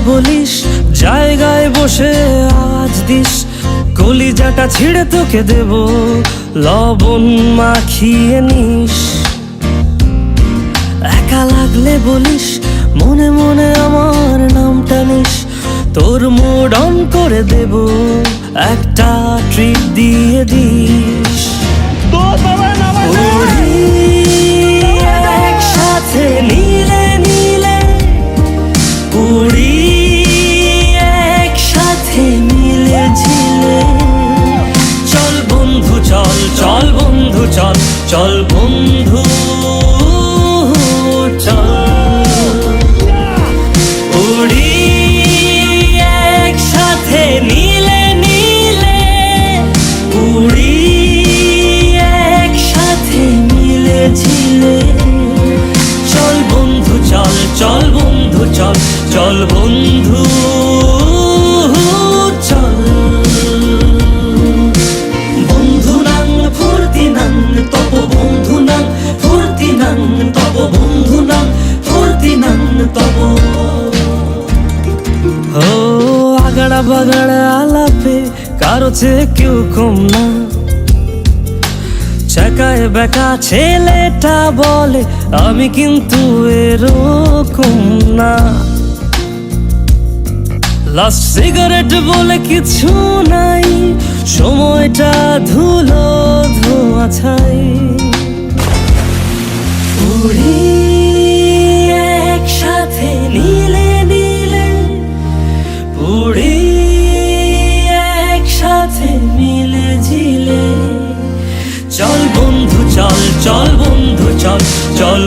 বলিস, জায়গায় বসে আওয়াজ দিস, কলিজাটা ছিঁড়ে তোকে দেব, লবণ মাখিয়ে নিস। একা লাগলে বলিস, মনে মনে আমার নামটা নিস, তোর মুড অন করে দেব, একটা ট্রিট দিয়ে দিস। উড়ি একসাথে নীলে নীলে, উড়ি একসাথে মিলে ঝিলে। চল বন্ধু চল, চল বন্ধু চল, চল বন্ধু চল। উড়ি একসাথে নীলে নীলে, উড়ি একসাথে মিলে ঝিলে। চল বন্ধু চল, চল বন্ধু চল, চল বন্ধু চল। বন্ধু নাং ফুর্তি নাং তব, বন্ধু নাং ফুর্তি নাং তব, বন্ধু নাং ফুর্তি নাং তব। ও আগাড়া বাগাড়া আলাপে কারো চেয়ে কেউ কম না, চাকায় বেকা ছেলেটা বলে আমি কিন্তু এরকম না। লাস্ট সিগারেট বলে কিছু নাই, সময়টা ধুলো ধোঁয়া ছাই। উড়ি একসাথে নীলে নীলে, উড়ি একসাথে মিলে ঝিলে। চল বন্ধু চল, চল বন্ধু চল, চল